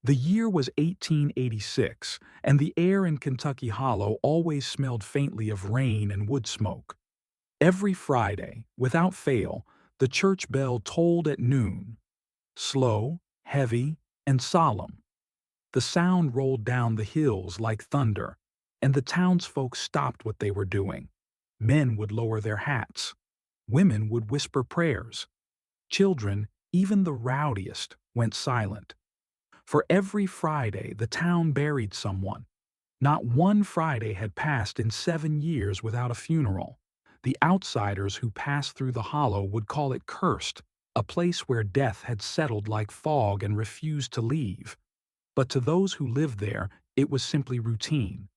The year was 1886, and the air in Kentucky Hollow always smelled faintly of rain and wood smoke. Every Friday, without fail, the church bell tolled at noon, slow, heavy, and solemn. The sound rolled down the hills like thunder, and the townsfolk stopped what they were doing. Men would lower their hats. Women would whisper prayers. Children, even the rowdiest, went silent. For every Friday, the town buried someone. Not one Friday had passed in 7 years without a funeral. The outsiders who passed through the hollow would call it cursed, a place where death had settled like fog and refused to leave. But to those who lived there, it was simply routine.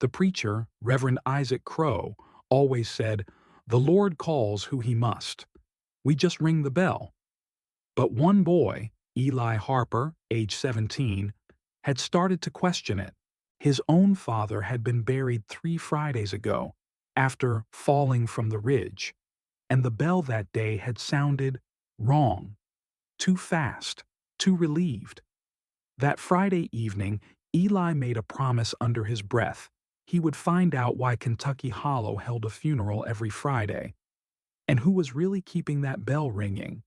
The preacher, Reverend Isaac Crow, always said, "The Lord calls who he must. We just ring the bell." But one boy, Eli Harper, age 17, had started to question it. His own father had been buried 3 Fridays ago, after falling from the ridge, and the bell that day had sounded wrong, too fast, too relieved. That Friday evening, Eli made a promise under his breath. He would find out why Kentucky Hollow held a funeral every Friday, and who was really keeping that bell ringing.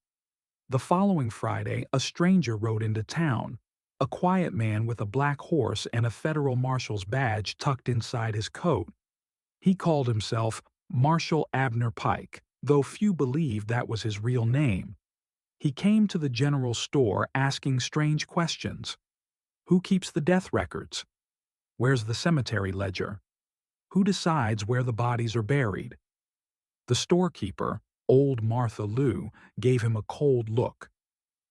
The following Friday, a stranger rode into town, a quiet man with a black horse and a federal marshal's badge tucked inside his coat. He called himself Marshal Abner Pike, though few believed that was his real name. He came to the general store asking strange questions. Who keeps the death records? Where's the cemetery ledger? Who decides where the bodies are buried? The storekeeper, old Martha Lou, gave him a cold look.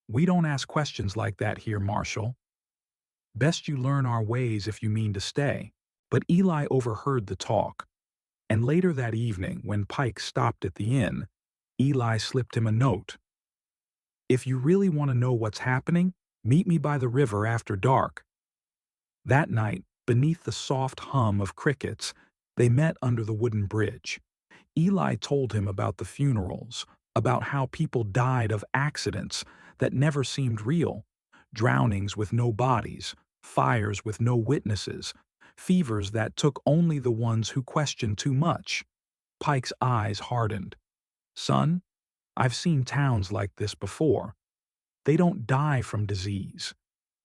"We don't ask questions like that here, Marshal. Best you learn our ways if you mean to stay." But Eli overheard the talk, and later that evening, when Pike stopped at the inn, Eli slipped him a note. "If you really want to know what's happening, meet me by the river after dark." That night, beneath the soft hum of crickets, they met under the wooden bridge. Eli told him about the funerals, about how people died of accidents that never seemed real, drownings with no bodies, fires with no witnesses, fevers that took only the ones who questioned too much. Pike's eyes hardened. "Son, I've seen towns like this before. They don't die from disease.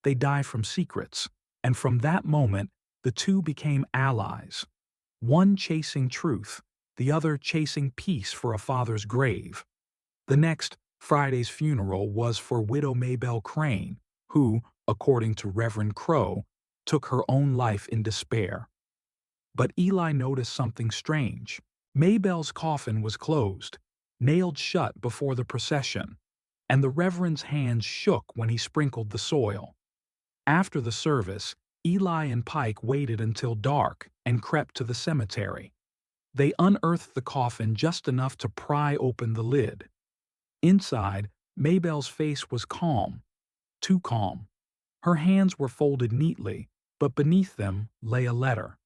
They die from secrets." And from that moment, the two became allies. One chasing truth, the other chasing peace for a father's grave. The next Friday's funeral was for widow Maybelle Crane, who, according to Reverend Crow, took her own life in despair. But Eli noticed something strange. Maybelle's coffin was closed, nailed shut before the procession, and the Reverend's hands shook when he sprinkled the soil. After the service, Eli and Pike waited until dark and crept to the cemetery. They unearthed the coffin just enough to pry open the lid. Inside, Maybelle's face was calm, too calm. Her hands were folded neatly, but beneath them lay a letter.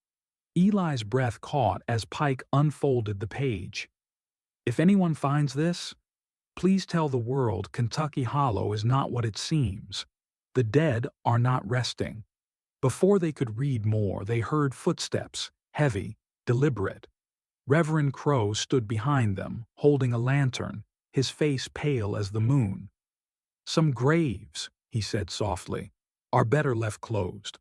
Eli's breath caught as Pike unfolded the page. "If anyone finds this, please tell the world Kentucky Hollow is not what it seems. The dead are not resting." Before they could read more, they heard footsteps, heavy, deliberate. Reverend Crow stood behind them, holding a lantern, his face pale as the moon. "Some graves," he said softly, "are better left closed."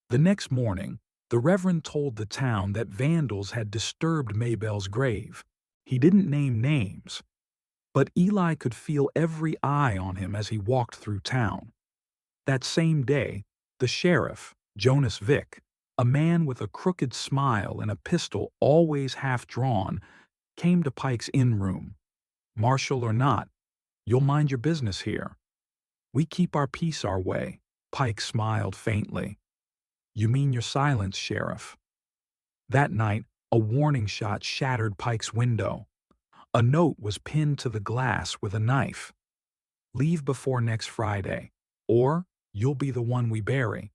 The next morning, the Reverend told the town that vandals had disturbed Maybelle's grave. He didn't name names, but Eli could feel every eye on him as he walked through town. That same day, the sheriff, Jonas Vick, a man with a crooked smile and a pistol always half drawn, came to Pike's inn room. "Marshal or not, you'll mind your business here. We keep our peace our way." Pike smiled faintly. "You mean your silence, Sheriff." That night, a warning shot shattered Pike's window. A note was pinned to the glass with a knife. "Leave before next Friday, or you'll be the one we bury."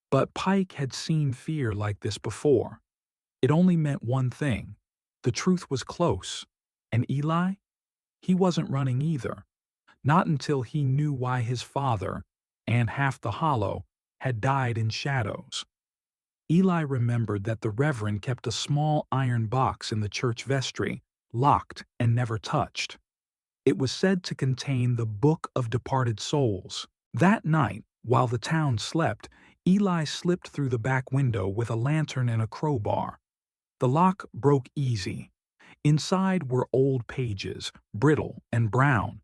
But Pike had seen fear like this before. It only meant one thing. The truth was close. And Eli? He wasn't running either. Not until he knew why his father, and half the hollow, had died in shadows. Eli remembered that the Reverend kept a small iron box in the church vestry, locked and never touched. It was said to contain the Book of Departed Souls. That night, while the town slept, Eli slipped through the back window with a lantern and a crowbar. The lock broke easy. Inside were old pages, brittle and brown.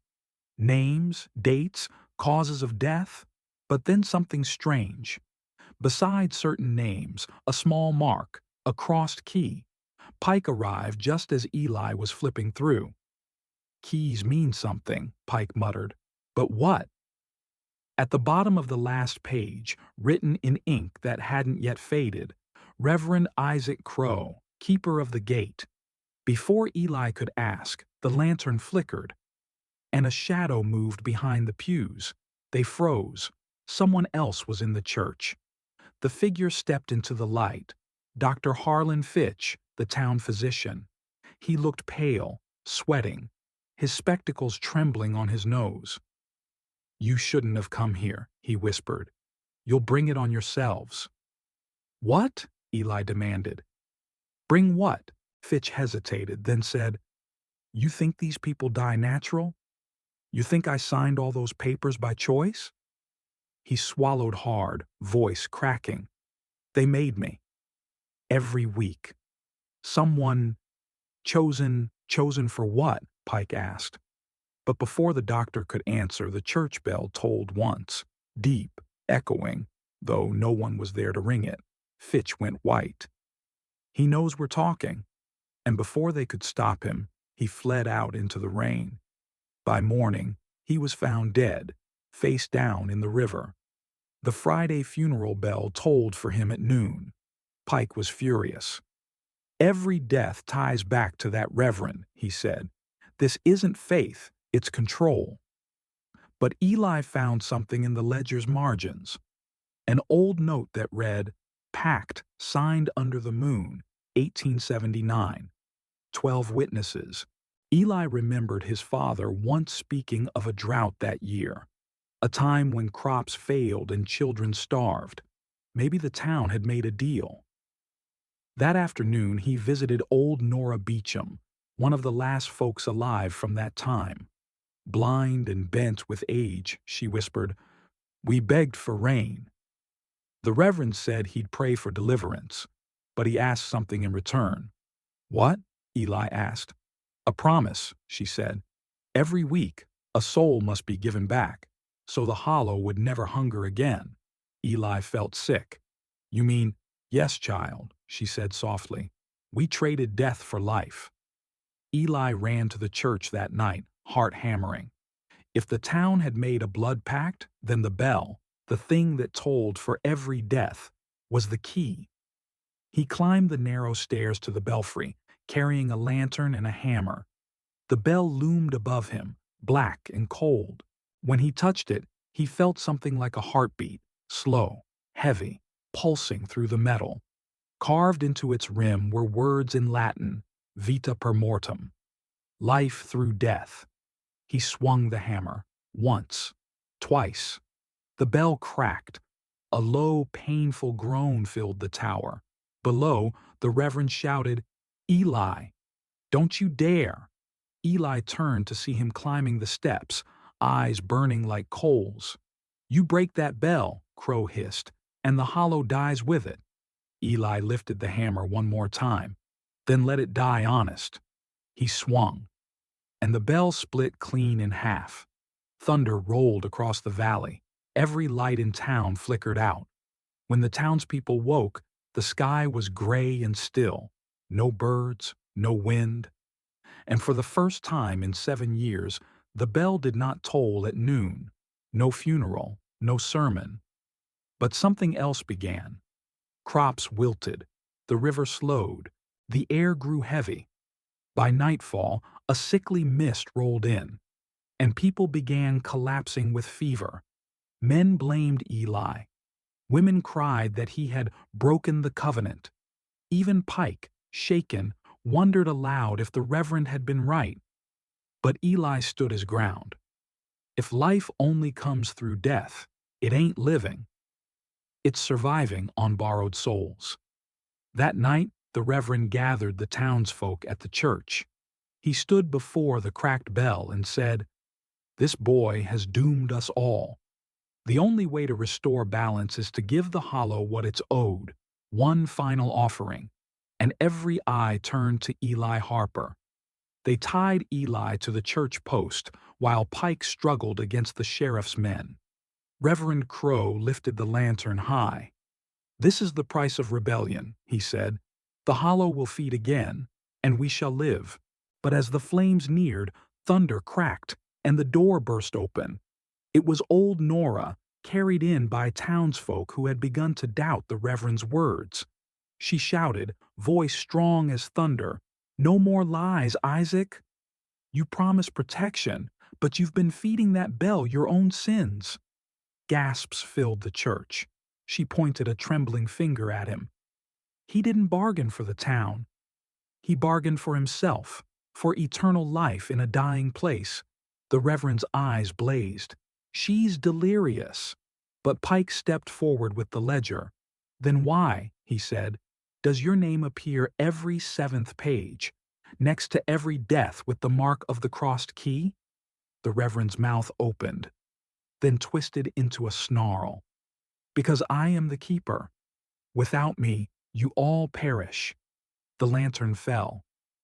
Names, dates, causes of death, but then something strange. Beside certain names, a small mark, a crossed key. Pike arrived just as Eli was flipping through. "Keys mean something," Pike muttered. "But what?" At the bottom of the last page, written in ink that hadn't yet faded, Reverend Isaac Crow, keeper of the gate. Before Eli could ask, the lantern flickered, and a shadow moved behind the pews. They froze. Someone else was in the church. The figure stepped into the light. Dr. Harlan Fitch, the town physician. He looked pale, sweating, his spectacles trembling on his nose. "You shouldn't have come here," he whispered. "You'll bring it on yourselves." "What?" Eli demanded. "Bring what?" Fitch hesitated, then said, "You think these people die natural? You think I signed all those papers by choice?" He swallowed hard, voice cracking. "They made me. Every week. Someone chosen for what?" Pike asked. But before the doctor could answer, the church bell tolled once, deep, echoing, though no one was there to ring it. Fitch went white. "He knows we're talking." And before they could stop him, he fled out into the rain. By morning, he was found dead, face down in the river. The Friday funeral bell tolled for him at noon. Pike was furious. "Every death ties back to that reverend," he said. "This isn't faith, it's control." But Eli found something in the ledger's margins. An old note that read, "Pact signed under the moon, 1879. 12 witnesses." Eli remembered his father once speaking of a drought that year, a time when crops failed and children starved. Maybe the town had made a deal. That afternoon he visited old Nora Beecham, one of the last folks alive from that time. Blind and bent with age, she whispered, "We begged for rain." The Reverend said he'd pray for deliverance, but he asked something in return. "What?" Eli asked. "A promise," she said. "Every week, a soul must be given back, so the hollow would never hunger again." Eli felt sick. "You mean—" "Yes, child," she said softly. "We traded death for life." Eli ran to the church that night, heart hammering. If the town had made a blood pact, then the bell, the thing that tolled for every death, was the key. He climbed the narrow stairs to the belfry, carrying a lantern and a hammer. The bell loomed above him, black and cold. When he touched it, he felt something like a heartbeat, slow, heavy, pulsing through the metal. Carved into its rim were words in Latin, "Vita per mortem," life through death. He swung the hammer, once, twice. The bell cracked. A low, painful groan filled the tower. Below, the Reverend shouted, "Eli, don't you dare!" Eli turned to see him climbing the steps, eyes burning like coals. "You break that bell," Crow hissed, "and the hollow dies with it." Eli lifted the hammer one more time, then let it die honest. He swung, and the bell split clean in half. Thunder rolled across the valley. Every light in town flickered out. When the townspeople woke, the sky was gray and still. No birds, no wind. And for the first time in 7 years, the bell did not toll at noon. No funeral, no sermon. But something else began. Crops wilted. The river slowed. The air grew heavy. By nightfall, a sickly mist rolled in, and people began collapsing with fever. Men blamed Eli. Women cried that he had broken the covenant. Even Pike, shaken, wondered aloud if the Reverend had been right. But Eli stood his ground. If life only comes through death, it ain't living. It's surviving on borrowed souls. That night, the Reverend gathered the townsfolk at the church. He stood before the cracked bell and said, "This boy has doomed us all. The only way to restore balance is to give the hollow what it's owed, one final offering." And every eye turned to Eli Harper. They tied Eli to the church post while Pike struggled against the sheriff's men. Reverend Crow lifted the lantern high. "This is the price of rebellion," he said. "The hollow will feed again, and we shall live." But as the flames neared, thunder cracked, and the door burst open. It was old Nora, carried in by townsfolk who had begun to doubt the Reverend's words. She shouted, voice strong as thunder, "No more lies, Isaac! You promised protection, but you've been feeding that bell your own sins." Gasps filled the church. She pointed a trembling finger at him. "He didn't bargain for the town. He bargained for himself, for eternal life in a dying place." The Reverend's eyes blazed. "She's delirious." But Pike stepped forward with the ledger. "Then why," he said, "does your name appear every 7th page, next to every death with the mark of the crossed key?" The Reverend's mouth opened, then twisted into a snarl. "Because I am the keeper. Without me, you all perish." The lantern fell,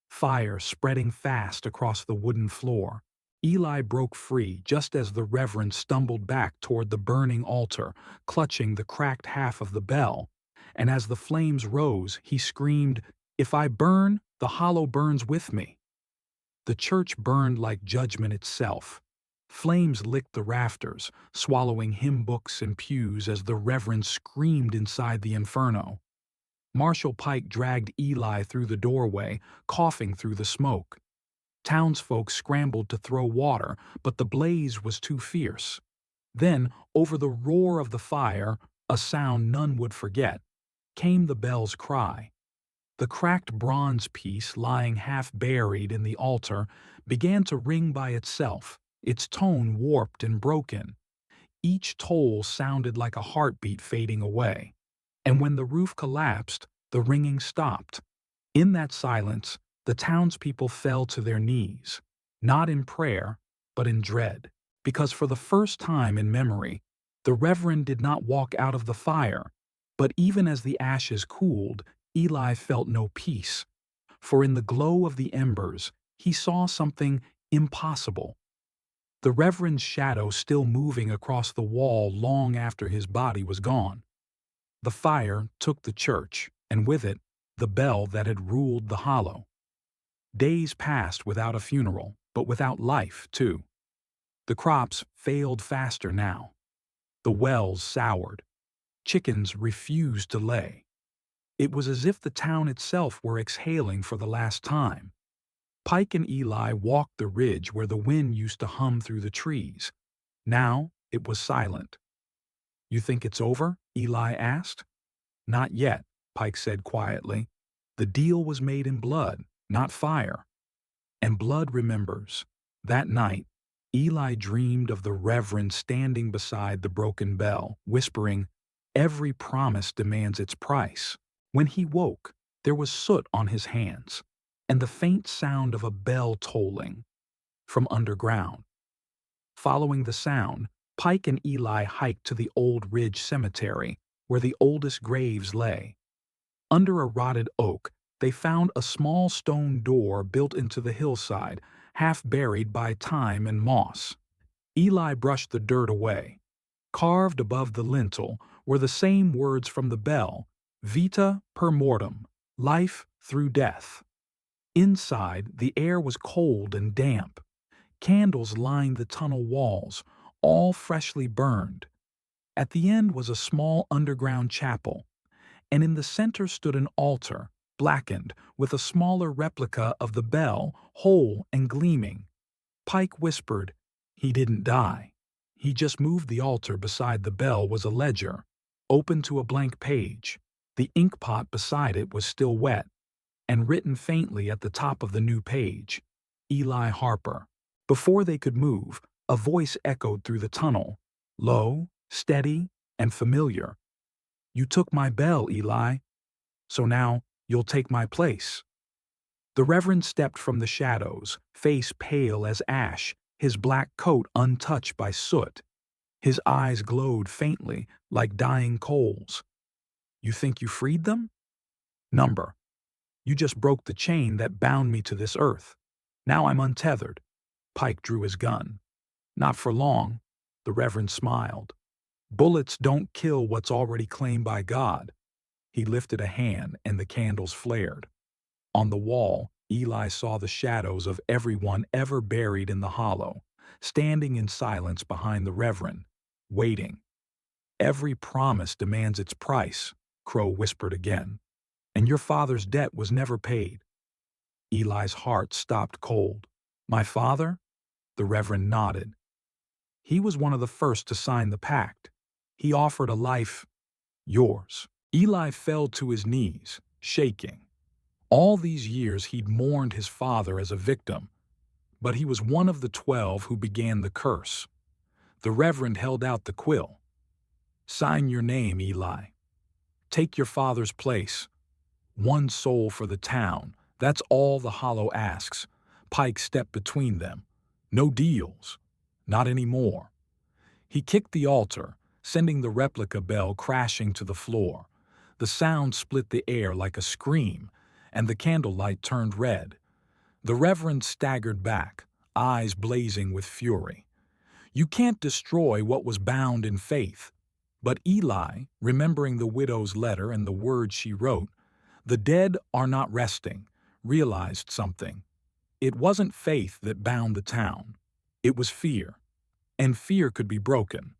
fire spreading fast across the wooden floor. Eli broke free just as the Reverend stumbled back toward the burning altar, clutching the cracked half of the bell. And as the flames rose, he screamed, "If I burn, the hollow burns with me." The church burned like judgment itself. Flames licked the rafters, swallowing hymn books and pews as the Reverend screamed inside the inferno. Marshal Pike dragged Eli through the doorway, coughing through the smoke. Townsfolk scrambled to throw water, but the blaze was too fierce. Then, over the roar of the fire, a sound none would forget, came the bell's cry. The cracked bronze piece lying half buried in the altar began to ring by itself, its tone warped and broken. Each toll sounded like a heartbeat fading away. And when the roof collapsed, the ringing stopped. In that silence, the townspeople fell to their knees, not in prayer, but in dread, because for the first time in memory, the Reverend did not walk out of the fire, but even as the ashes cooled, Eli felt no peace. For in the glow of the embers, he saw something impossible. The Reverend's shadow still moving across the wall long after his body was gone. The fire took the church, and with it, the bell that had ruled the hollow. Days passed without a funeral, but without life, too. The crops failed faster now. The wells soured. Chickens refused to lay. It was as if the town itself were exhaling for the last time. Pike and Eli walked the ridge where the wind used to hum through the trees. Now it was silent. "You think it's over?" Eli asked. "Not yet," Pike said quietly. "The deal was made in blood, not fire. And blood remembers." That night, Eli dreamed of the Reverend standing beside the broken bell, whispering, "Every promise demands its price." When he woke, there was soot on his hands, and the faint sound of a bell tolling from underground. Following the sound, Pike and Eli hiked to the Old Ridge Cemetery, where the oldest graves lay. Under a rotted oak, they found a small stone door built into the hillside, half buried by time and moss. Eli brushed the dirt away. Carved above the lintel were the same words from the bell, "Vita per mortem," life through death. Inside, the air was cold and damp. Candles lined the tunnel walls, all freshly burned. At the end was a small underground chapel, and in the center stood an altar, blackened, with a smaller replica of the bell, whole and gleaming. Pike whispered, "He didn't die. He just moved." The altar beside the bell was a ledger, open to a blank page. The ink pot beside it was still wet, and written faintly at the top of the new page, "Eli Harper." Before they could move, a voice echoed through the tunnel, low, steady, and familiar. You took my bell, Eli, so now you'll take my place." The Reverend stepped from the shadows, face pale as ash, his black coat untouched by soot. His eyes glowed faintly, like dying coals. "You think you freed them? Number. You just broke the chain that bound me to this earth. Now I'm untethered." Pike drew his gun. "Not for long," the Reverend smiled. "Bullets don't kill what's already claimed by God." He lifted a hand and the candles flared. On the wall, Eli saw the shadows of everyone ever buried in the hollow, standing in silence behind the Reverend, waiting. "Every promise demands its price," Crow whispered again, "and your father's debt was never paid." Eli's heart stopped cold. "My father?" The Reverend nodded. "He was one of the first to sign the pact. He offered a life, yours." Eli fell to his knees, shaking. All these years he'd mourned his father as a victim, but he was one of the 12 who began the curse. The Reverend held out the quill. "Sign your name, Eli. Take your father's place. One soul for the town. That's all the hollow asks." Pike stepped between them. "No deals. Not anymore." He kicked the altar, sending the replica bell crashing to the floor. The sound split the air like a scream, and the candlelight turned red. The Reverend staggered back, eyes blazing with fury. "You can't destroy what was bound in faith." But Eli, remembering the widow's letter and the words she wrote, "The dead are not resting," realized something. It wasn't faith that bound the town. It was fear. And fear could be broken.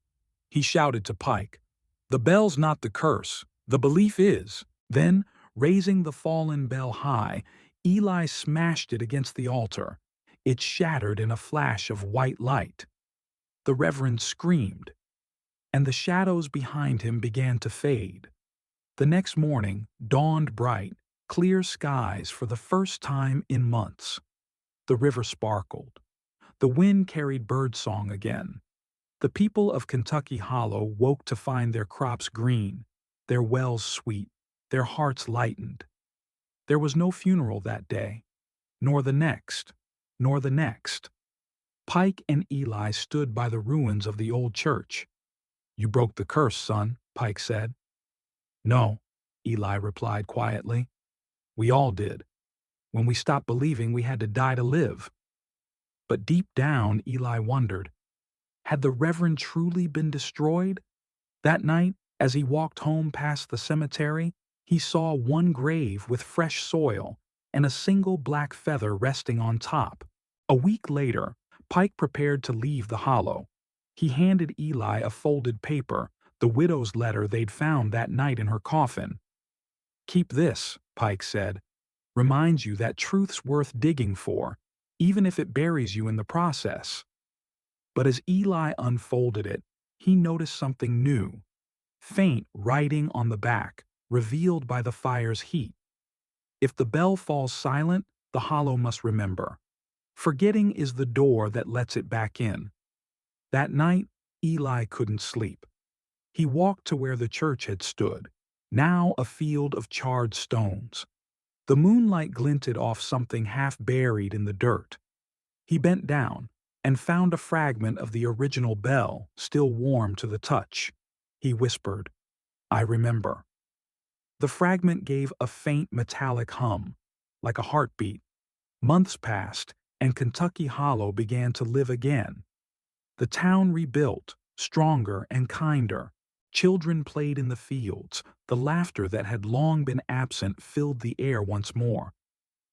He shouted to Pike, "The bell's not the curse. The belief is." Then, raising the fallen bell high, Eli smashed it against the altar. It shattered in a flash of white light. The Reverend screamed, and the shadows behind him began to fade. The next morning dawned bright, clear skies for the first time in months. The river sparkled. The wind carried birdsong again. The people of Kentucky Hollow woke to find their crops green, their wells sweet, their hearts lightened. There was no funeral that day, nor the next, nor the next. Pike and Eli stood by the ruins of the old church. "You broke the curse, son," Pike said. "No," Eli replied quietly. "We all did. When we stopped believing we had to die to live." But deep down, Eli wondered, had the Reverend truly been destroyed? That night, as he walked home past the cemetery, he saw one grave with fresh soil and a single black feather resting on top. A week later, Pike prepared to leave the hollow. He handed Eli a folded paper, the widow's letter they'd found that night in her coffin. "Keep this," Pike said. "Reminds you that truth's worth digging for, even if it buries you in the process." But as Eli unfolded it, he noticed something new. Faint writing on the back, revealed by the fire's heat. "If the bell falls silent, the hollow must remember. Forgetting is the door that lets it back in." That night, Eli couldn't sleep. He walked to where the church had stood, now a field of charred stones. The moonlight glinted off something half buried in the dirt. He bent down and found a fragment of the original bell still warm to the touch. He whispered, "I remember." The fragment gave a faint metallic hum, like a heartbeat. Months passed, and Kentucky Hollow began to live again. The town rebuilt, stronger and kinder. Children played in the fields. The laughter that had long been absent filled the air once more.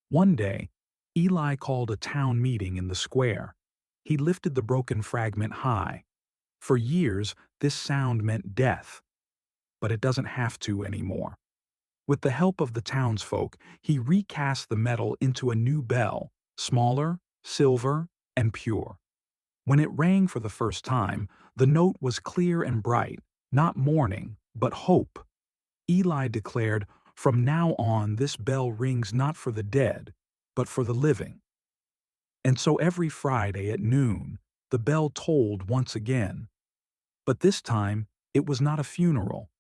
One day, Eli called a town meeting in the square. He lifted the broken fragment high. For years, this sound meant death. But it doesn't have to anymore. With the help of the townsfolk, he recast the metal into a new bell, smaller, silver, and pure. When it rang for the first time, the note was clear and bright, not mourning, but hope. Eli declared, "From now on, this bell rings not for the dead, but for the living." And so every Friday at noon, the bell tolled once again. But this time, it was not a funeral.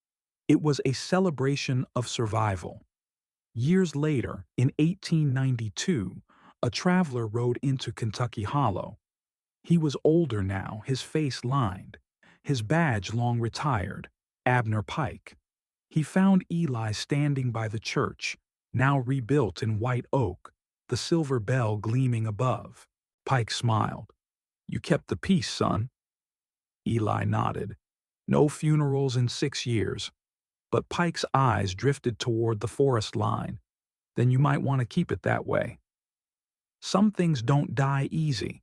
It was a celebration of survival. Years later, in 1892, a traveler rode into Kentucky Hollow. He was older now, his face lined, his badge long retired, Abner Pike. He found Eli standing by the church, now rebuilt in white oak, the silver bell gleaming above. Pike smiled. "You kept the peace, son." Eli nodded. No funerals in 6 years. But Pike's eyes drifted toward the forest line. "Then you might want to keep it that way." Some things don't die easy.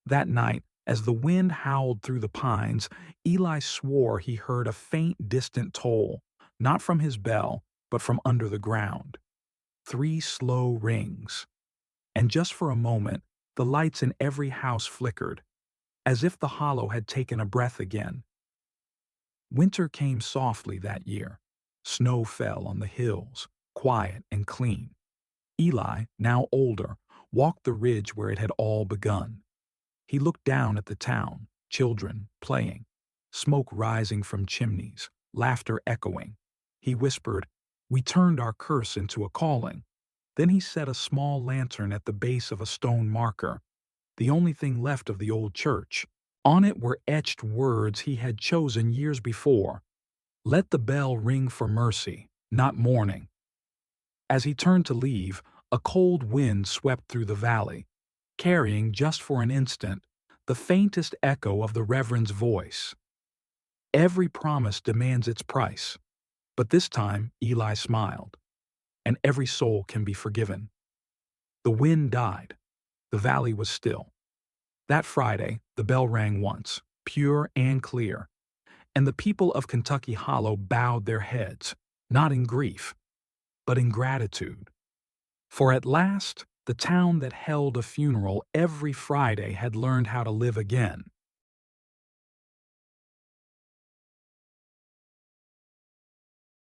That night, as the wind howled through the pines, Eli swore he heard a faint, distant toll, not from his bell, but from under the ground. 3 slow rings. And just for a moment, the lights in every house flickered, as if the hollow had taken a breath again. Winter came softly that year. Snow fell on the hills, quiet and clean. Eli, now older, walked the ridge where it had all begun. He looked down at the town, children playing, smoke rising from chimneys, laughter echoing. He whispered, "We turned our curse into a calling." Then he set a small lantern at the base of a stone marker, the only thing left of the old church. On it were etched words he had chosen years before. "Let the bell ring for mercy, not mourning." As he turned to leave, a cold wind swept through the valley, carrying, just for an instant, the faintest echo of the Reverend's voice. Every promise demands its price, but this time Eli smiled, and every soul can be forgiven. The wind died. The valley was still. That Friday, the bell rang once, pure and clear, and the people of Kentucky Hollow bowed their heads, not in grief, but in gratitude. For at last, the town that held a funeral every Friday had learned how to live again.